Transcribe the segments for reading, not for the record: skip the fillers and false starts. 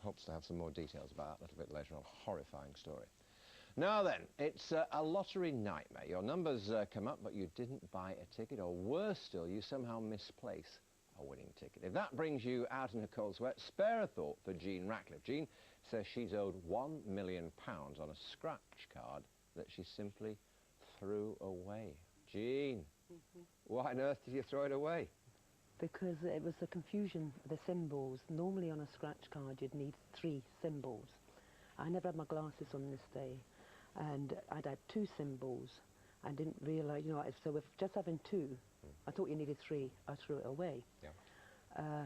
hopes to have some more details about that a little bit later on. Horrifying story. Now then, it's a lottery nightmare. Your numbers come up, but you didn't buy a ticket, or worse still, you somehow misplace a winning ticket. If that brings you out in a cold sweat, spare a thought for Jean Ratcliffe. Jean says she's owed £1 million on a scratch card that she simply threw away. Jean, why on earth did you throw it away? Because it was the confusion, the symbols. Normally on a scratch card you'd need 3 symbols. I never had my glasses on this day, and I'd had 2 symbols. I didn't realise, you know, so with just having 2, I thought you needed 3, I threw it away. Yeah.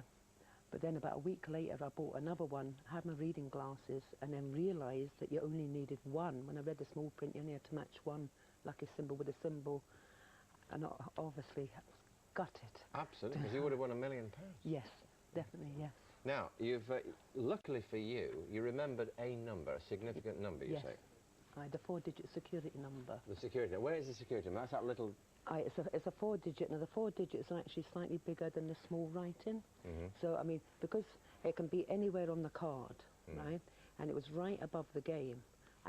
But then about a week later I bought another one, had my reading glasses, and then realised that you only needed 1. When I read the small print, you only had to match 1 lucky symbol with a symbol, and obviously gutted. Absolutely, because you would have won £1 million. Yes, definitely, yes. Now, you've, luckily for you, you remembered a number, a significant number, you say? I had the 4-digit security number. The security number. Where is the security number? That's that little... It's a 4-digit. Now, the 4 digits are actually slightly bigger than the small writing. So, I mean, because it can be anywhere on the card, right? And it was right above the game.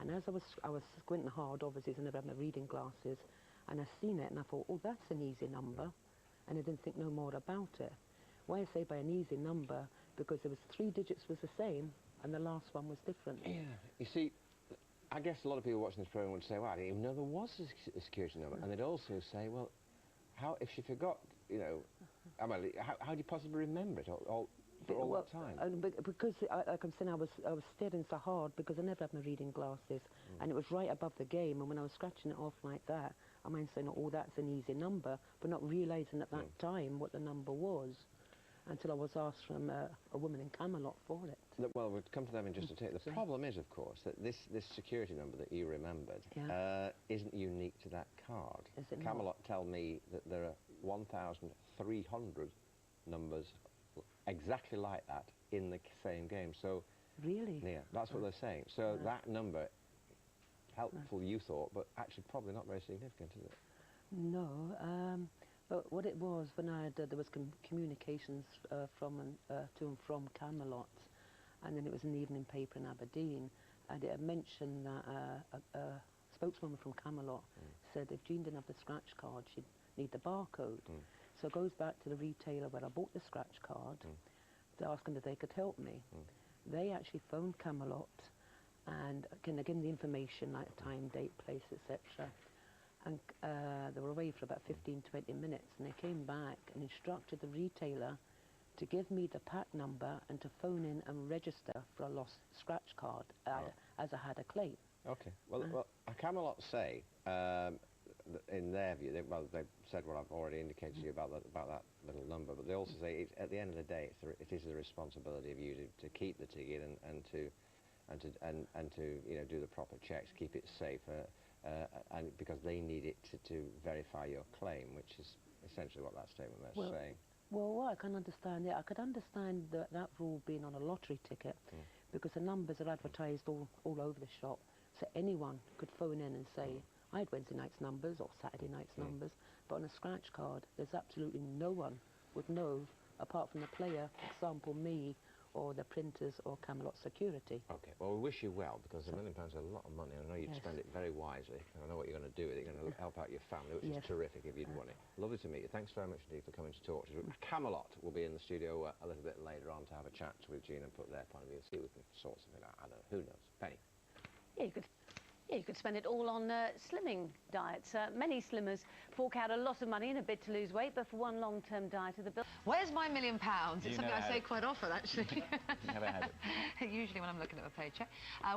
And as I was squinting hard, obviously, because I never had my reading glasses, and I seen it, and I thought, oh, that's an easy number. And I didn't think no more about it. Why I say by an easy number, because there was 3 digits was the same, and the last one was different. Yeah, you see, I guess a lot of people watching this program would say, well, I didn't even know there was a security number. And they'd also say, well, how, if she forgot, you know, how do you possibly remember it all for all that time? Because, like I'm saying, I was staring so hard because I never had my reading glasses, and it was right above the game, and when I was scratching it off like that, I mean, saying, oh, that's an easy number, but not realising at that time what the number was, until I was asked from a woman in Camelot for it. Well, we'll come to them in just a minute. The problem is, of course, that this security number that you remembered isn't unique to that card. Is it Camelot tell me that there are 1,300 numbers exactly like that in the same game. So really? Yeah, that's what they're saying. So that number, helpful you thought, but actually probably not very significant, is it? No. But what it was, when I had, there was communications from and to and from Camelot, and then it was an evening paper in Aberdeen, and it had mentioned that a spokeswoman from Camelot said if Jean didn't have the scratch card, she'd need the barcode. So it goes back to the retailer where I bought the scratch card, to ask them if they could help me. They actually phoned Camelot, and they give them the information, like time, date, place, etc. And they were away for about 15-20 minutes, and they came back and instructed the retailer to give me the pack number and to phone in and register for a lost scratch card as I had a claim. Okay. Well, Camelot say, in their view, they've said what I've already indicated to you about that little number, but they also say at the end of the day, it is the responsibility of you to keep the ticket and to you know, do the proper checks, keep it safe. And because they need it to verify your claim, which is essentially what that statement they're saying. Well, I can understand it. I could understand that rule being on a lottery ticket, because the numbers are advertised all over the shop, so anyone could phone in and say, I had Wednesday night's numbers or Saturday night's numbers, but on a scratch card, there's absolutely no one would know, apart from the player, for example, me, or the printers or Camelot security. Okay, well, we wish you well, because £1 million is a lot of money, and I know you'd spend it very wisely, and I know what you're going to do with it. You're going to help out your family, which is terrific if you'd won it. Lovely to meet you. Thanks very much indeed for coming to talk to us. Camelot will be in the studio a little bit later on to have a chat with Jean and put their point of view, see if we can sort something out. I don't know, who knows? Penny? Yeah, you could spend it all on slimming diets. Many slimmers fork out a lot of money in a bid to lose weight, but for one long-term diet of the bill. Where's my £1 million? It's something I say quite often, actually. Never had it. Usually when I'm looking at a paycheck.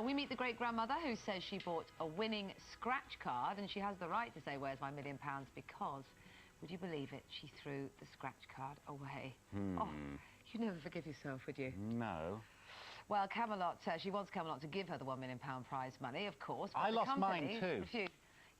We meet the great-grandmother who says she bought a winning scratch card, and she has the right to say, where's my £1 million, because, would you believe it, she threw the scratch card away. Oh, you'd never forgive yourself, would you? No. Well, Camelot, she wants Camelot to give her the £1 million prize money, of course. I lost mine too.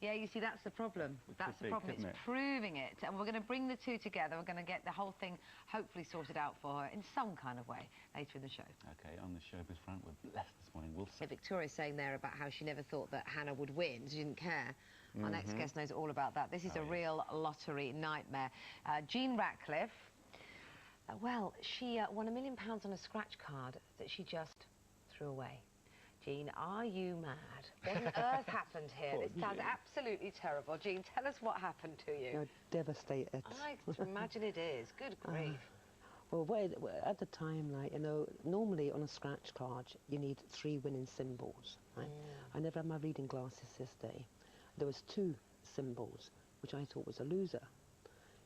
Yeah, you see, that's the problem. That's the problem. It's proving it. And we're going to bring the two together. We're going to get the whole thing hopefully sorted out for her in some kind of way later in the show. OK, on the showbiz front, we're blessed this morning. We'll see. Victoria's saying there about how she never thought that Hannah would win. She didn't care. Our next guest knows all about that. This is a real lottery nightmare. Jean Ratcliffe, well, she won £1 million on a scratch card that she just threw away. Jean, are you mad? What on earth happened here? This sounds absolutely terrible. Jean, tell us what happened to you. You're devastated. I imagine it is. Good grief. Well, at the time, like, you know, normally on a scratch card, you need 3 winning symbols, right? I never had my reading glasses this day. There was 2 symbols, which I thought was a loser.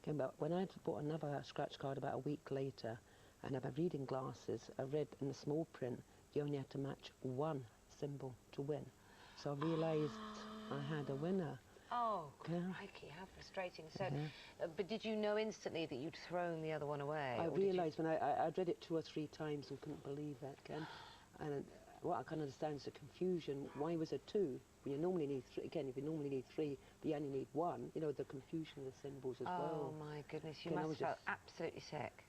Okay, but when I bought another scratch card about a week later, and had my reading glasses, I read in the small print, you only had to match 1 symbol to win. So I realised I had a winner. Oh, crikey, how frustrating. So, but did you know instantly that you'd thrown the other one away? I realised when I read it 2 or 3 times and couldn't believe it, Ken. And what I can't understand is the confusion. Why was it 2? When you normally need 3, again, if you normally need 3, but you only need 1, you know, the confusion of the symbols as well. Oh, my goodness, you must have felt absolutely sick.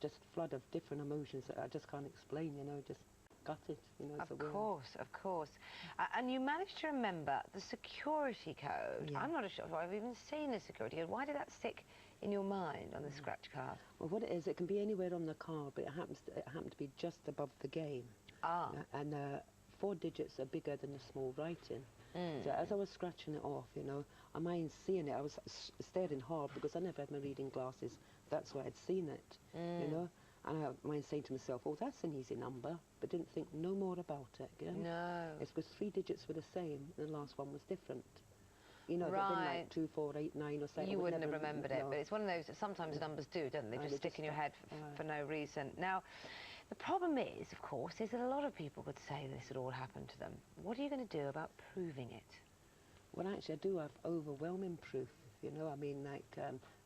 Just a flood of different emotions that I just can't explain, you know, just gutted, you know. Of course. And you managed to remember the security code. Yeah. I'm not sure if I've even seen the security code. Why did that stick in your mind on the scratch card? Well, what it is, it can be anywhere on the card, but it happened to be just above the game. And 4 digits are bigger than the small writing. So as I was scratching it off, you know, I mind seeing it. I was staring hard because I never had my reading glasses. That's why I'd seen it, you know. And I mind saying to myself, oh, that's an easy number, but didn't think no more about it, again. No. It's because 3 digits were the same, and the last one was different. You know, right. they'd been like 2, 4, 8, 9 or 7. You wouldn't have remembered it, but it's one of those that sometimes numbers do, don't they? They just stick in your head for no reason. Now, the problem is, of course, is that a lot of people would say this had all happened to them. What are you going to do about proving it? Well, actually, I do have overwhelming proof, you know. I mean, like,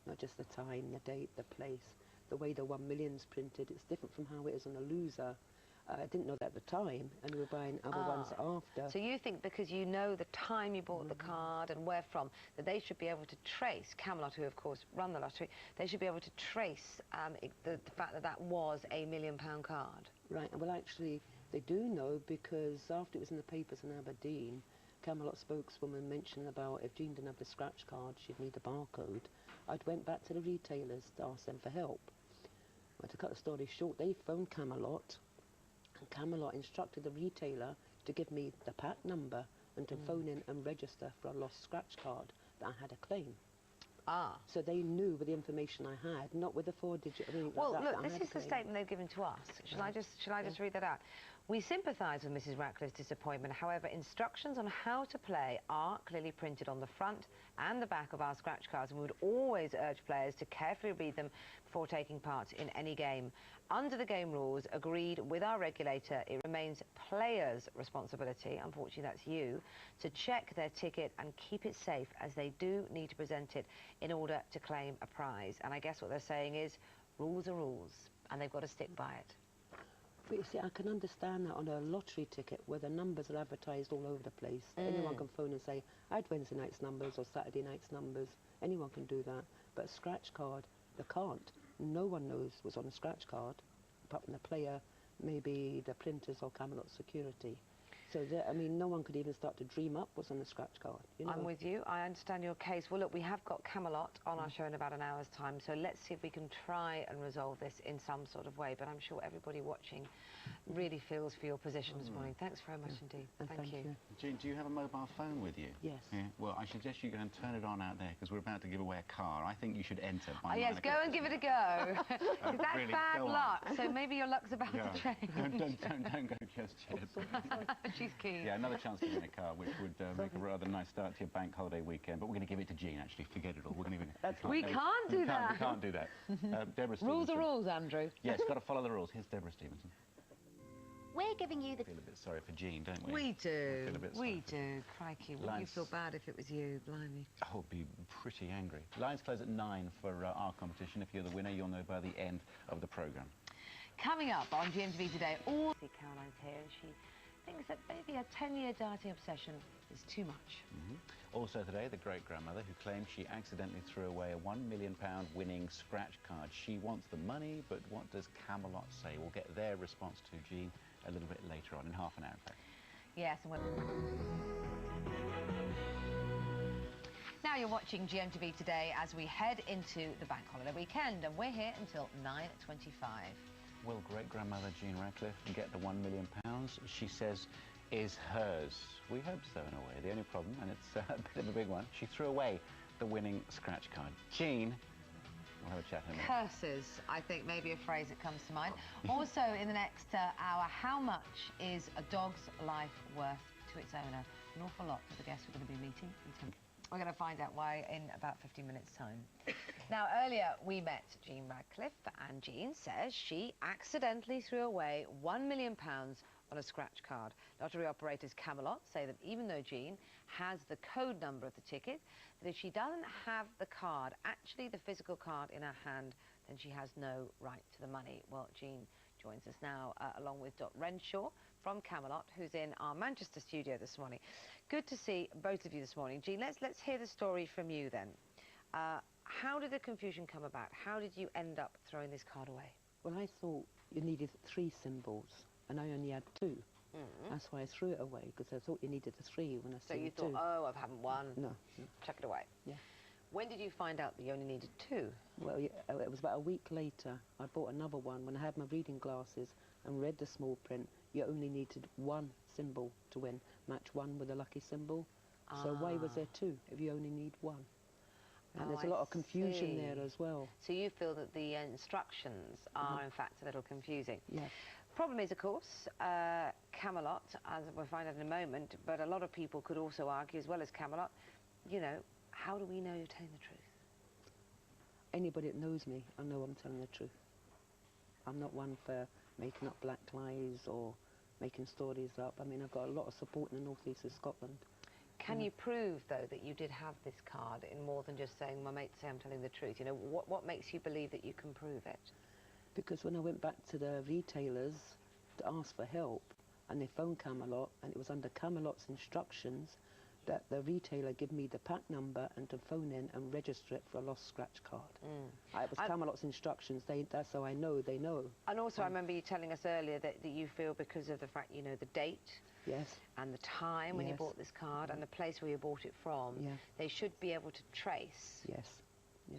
not just the time, the date, the place, the way the 1 million's printed. It's different from how it is on a loser. I didn't know that at the time, and we were buying other ones after. So you think because you know the time you bought the card and where from, that they should be able to trace, Camelot, who of course run the lottery, they should be able to trace the fact that that was a £1 million card? Right, well actually they do know, because after it was in the papers in Aberdeen, Camelot spokeswoman mentioned about if Jean didn't have the scratch card, she'd need a barcode. I'd went back to the retailers to ask them for help. Well, to cut the story short, they phoned Camelot, and Camelot instructed the retailer to give me the pack number and to phone in and register for a lost scratch card that I had a claim. So they knew with the information I had, not with the 4-digit. Well, look, this is the statement they've given to us. Shall I just read that out? We sympathise with Mrs. Ratcliffe's disappointment. However, instructions on how to play are clearly printed on the front and the back of our scratch cards, and we would always urge players to carefully read them before taking part in any game. Under the game rules agreed with our regulator, it remains players' responsibility, unfortunately that's you, to check their ticket and keep it safe, as they do need to present it in order to claim a prize. And I guess what they're saying is, rules are rules, and they've got to stick by it. But you see, I can understand that on a lottery ticket where the numbers are advertised all over the place. Anyone can phone and say, I had Wednesday night's numbers or Saturday night's numbers. Anyone can do that. But a scratch card, they can't. No one knows what's on a scratch card, apart from the player, maybe the printers or Camelot security. So, I mean, no one could even start to dream up what's on the scratch card. You know? I'm with you. I understand your case. Well, look, we have got Camelot on our show in about an hour's time, so let's see if we can try and resolve this in some sort of way. But I'm sure everybody watching really feels for your position this morning. Thanks very much indeed. Thank you. Jean, do you have a mobile phone with you? Yes. Yeah. Well, I suggest you go and turn it on out there, because we're about to give away a car. I think you should enter. Oh, yes, go and give it a go. Because that's really, bad luck, so maybe your luck's about to change. Don't go just yet. She's keen. Yeah, another chance to win a car, which would make a rather nice start to your bank holiday weekend. But we're going to give it to Jean, actually. Forget it all. We're going to give it. We can't do that. We can't do that. Deborah Stevenson. Rules are rules, Andrew. Yes, got to follow the rules. Here's Deborah Stevenson. We're giving you the... Feel a bit sorry for Jean, don't we? We do. Feel a bit We do. Crikey, wouldn't you feel bad if it was you? Blimey. I would be pretty angry. Lines close at 9 for our competition. If you're the winner, you'll know by the end of the programme. Coming up on Gmtv today, Caroline's here, and she thinks that maybe a 10-year dieting obsession is too much. Also today, the great-grandmother who claims she accidentally threw away a £1 million winning scratch card. She wants the money, but what does Camelot say? We'll get their response to Jean a little bit later on, in half an hour, in fact. Yes, and now you're watching GMTV today as we head into the bank holiday weekend, and we're here until 9:25. Will great-grandmother Jean Ratcliffe get the £1 million she says is hers? We hope so, in a way. The only problem, and it's a bit of a big one, she threw away the winning scratch card. Jean, we'll have a chat in a minute. Curses, I think, maybe a phrase that comes to mind. Also, in the next hour, how much is a dog's life worth to its owner? An awful lot for the guests we're going to be meeting. We're going to find out why in about 15 minutes' time. Now, earlier we met Jean Ratcliffe, and Jean says she accidentally threw away £1 million on a scratch card. Lottery operators Camelot say that even though Jean has the code number of the ticket, that if she doesn't have the card, actually the physical card in her hand, then she has no right to the money. Well, Jean joins us now along with Dot Renshaw from Camelot, who's in our Manchester studio this morning. Good to see both of you this morning. Jean, let's hear the story from you then. How did the confusion come about? How did you end up throwing this card away? Well, I thought you needed 3 symbols, and I only had 2. That's why I threw it away, because I thought you needed the 3 when I saw 2. So you thought, oh, I haven't won. No. Chuck it away. Yeah. When did you find out that you only needed 2? Well, it was about a week later. I bought another one when I had my reading glasses and read the small print. You only needed 1 symbol to win. Match 1 with a lucky symbol. So why was there 2 if you only need 1? And there's a lot of confusion there as well. So you feel that the instructions are, in fact, a little confusing. Yes. Problem is, of course, Camelot, as we'll find out in a moment, but a lot of people could also argue, as well as Camelot, you know, how do we know you're telling the truth? Anybody that knows me, I know I'm telling the truth. I'm not one for making up black lies or making stories up. I mean, I've got a lot of support in the northeast of Scotland. Can you prove, though, that you did have this card in more than just saying, my mates say I'm telling the truth? You know, what makes you believe that you can prove it? Because when I went back to the retailers to ask for help, and they phoned Camelot, and it was under Camelot's instructions that the retailer give me the pack number and to phone in and register it for a lost scratch card. It was Camelot's instructions. That's how I know they know. And also, I remember you telling us earlier that you feel because of the fact, you know, the date. Yes. And the time when you bought this card and the place where you bought it from, they should be able to trace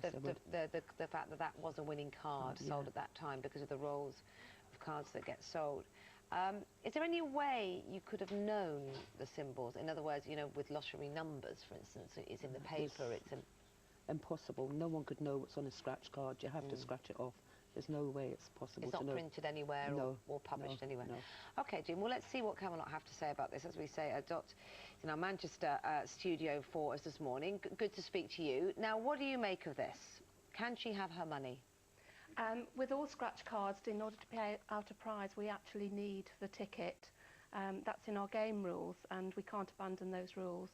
the fact that that was a winning card sold at that time because of the rolls of cards that get sold. Is there any way you could have known the symbols? In other words, you know, with lottery numbers, for instance, it's in the paper, it's impossible. No one could know what's on a scratch card. You have to scratch it off. There's no way it's possible to know. It's not printed anywhere or published anywhere. No. OK, Jim, well, let's see what Camelot have to say about this. As we say, Dot is in our Manchester studio for us this morning. Good to speak to you. Now, what do you make of this? Can she have her money? With all scratch cards, in order to pay out a prize, we actually need the ticket. That's in our game rules, and we can't abandon those rules.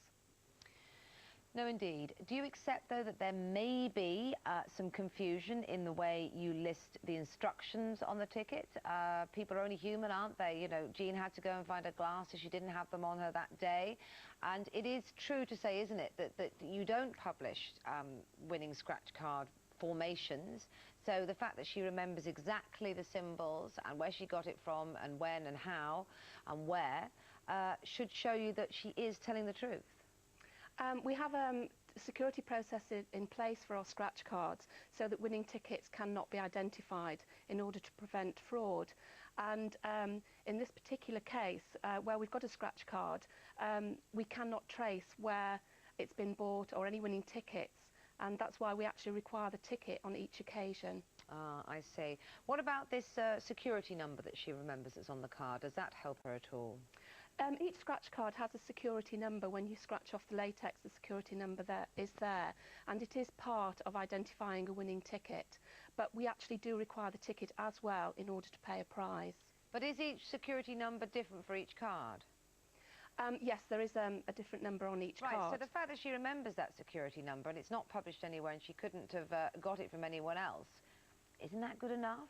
No, indeed. Do you accept, though, that there may be some confusion in the way you list the instructions on the ticket? People are only human, aren't they? You know, Jean had to go and find her glasses. She didn't have them on her that day. And it is true to say, isn't it, that you don't publish winning scratch card formations. So the fact that she remembers exactly the symbols and where she got it from and when and how and where should show you that she is telling the truth. We have a security process in place for our scratch cards so that winning tickets cannot be identified in order to prevent fraud. And in this particular case, where we've got a scratch card, we cannot trace where it's been bought or any winning tickets. And that's why we actually require the ticket on each occasion. Ah, I see. What about this security number that she remembers that's on the card? Does that help her at all? Each scratch card has a security number. When you scratch off the latex, the security number is there, and it is part of identifying a winning ticket. But we actually do require the ticket as well in order to pay a prize. But is each security number different for each card? Yes, there is a different number on each card. Right, so the fact that she remembers that security number and it's not published anywhere and she couldn't have got it from anyone else, isn't that good enough?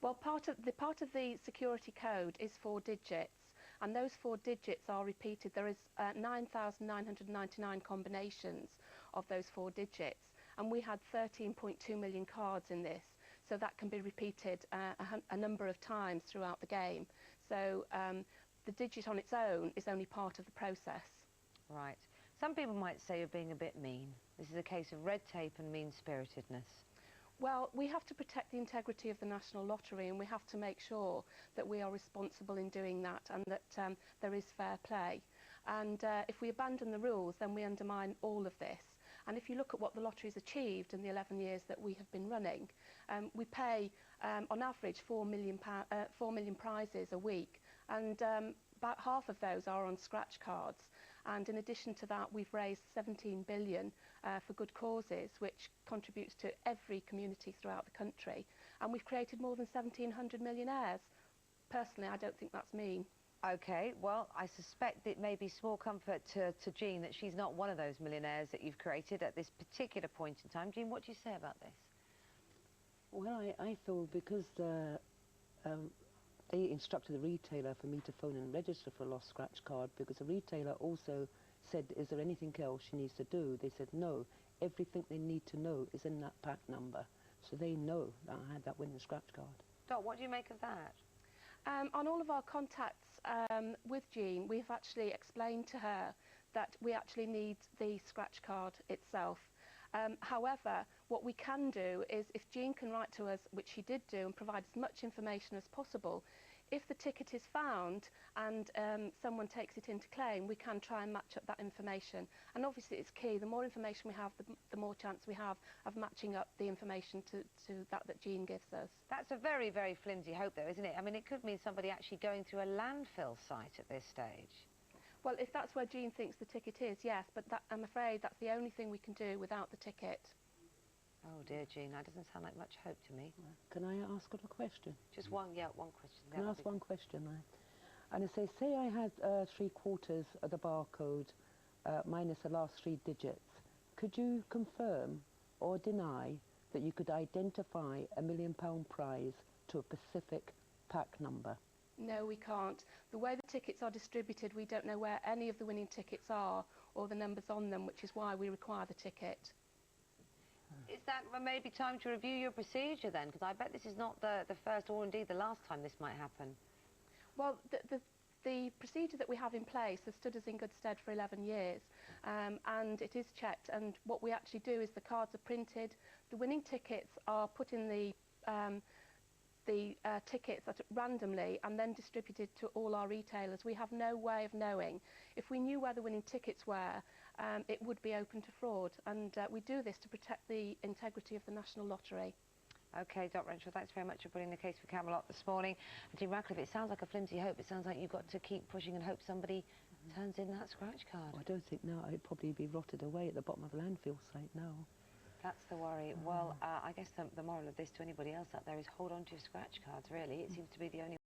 Well, part of the security code is 4 digits. And those 4 digits are repeated. There is 9,999 combinations of those 4 digits, and we had 13.2 million cards in this, so that can be repeated a number of times throughout the game. So the digit on its own is only part of the process. Right. Some people might say you're being a bit mean. This is a case of red tape and mean-spiritedness. Well, we have to protect the integrity of the National Lottery, and we have to make sure that we are responsible in doing that, and that there is fair play. And if we abandon the rules, then we undermine all of this. And if you look at what the lottery's achieved in the 11 years that we have been running, we pay on average 4 million prizes a week, and about half of those are on scratch cards. And in addition to that, we've raised 17 billion for good causes, which contributes to every community throughout the country. And we've created more than 1,700 millionaires. Personally, I don't think that's mean. OK, well, I suspect it may be small comfort to Jean that she's not one of those millionaires that you've created at this particular point in time. Jean, what do you say about this? Well, I feel because they instructed the retailer for me to phone and register for a lost scratch card, because the retailer also said, is there anything else she needs to do? They said no, everything they need to know is in that pack number, so they know that I had that winning scratch card. Dot, what do you make of that? On all of our contacts with Jean, we've actually explained to her that we actually need the scratch card itself. However, what we can do is, if Jean can write to us, which she did do, and provide as much information as possible, if the ticket is found and someone takes it into claim, we can try and match up that information. And obviously it's key, the more information we have, the more chance we have of matching up the information to that Jean gives us. That's a very, very flimsy hope though, isn't it? I mean, it could mean somebody actually going through a landfill site at this stage. Well, if that's where Jean thinks the ticket is, yes, but I'm afraid that's the only thing we can do without the ticket. Oh dear, Jean, that doesn't sound like much hope to me. Can I ask her a question? Just one, yeah, one question. Can I ask one question then? And it says, say I had 3/4 of the barcode minus the last 3 digits. Could you confirm or deny that you could identify a £1 million prize to a specific pack number? No, we can't. The way the tickets are distributed, we don't know where any of the winning tickets are or the numbers on them, which is why we require the ticket. Is that maybe time to review your procedure then? Because I bet this is not the first or indeed the last time this might happen. Well, the procedure that we have in place has stood us in good stead for 11 years, and it is checked, and what we actually do is the cards are printed, the winning tickets are put in the tickets randomly and then distributed to all our retailers. We have no way of knowing. If we knew where the winning tickets were, it would be open to fraud, and we do this to protect the integrity of the National Lottery. OK, Dr. Renshaw, thanks very much for putting the case for Camelot this morning. And Jean Radcliffe, it sounds like a flimsy hope. It sounds like you've got to keep pushing and hope somebody turns in that scratch card. Well, I don't think now. It'd probably be rotted away at the bottom of a landfill site now. That's the worry. Well, I guess the moral of this to anybody else out there is hold on to your scratch cards, really. It seems to be the only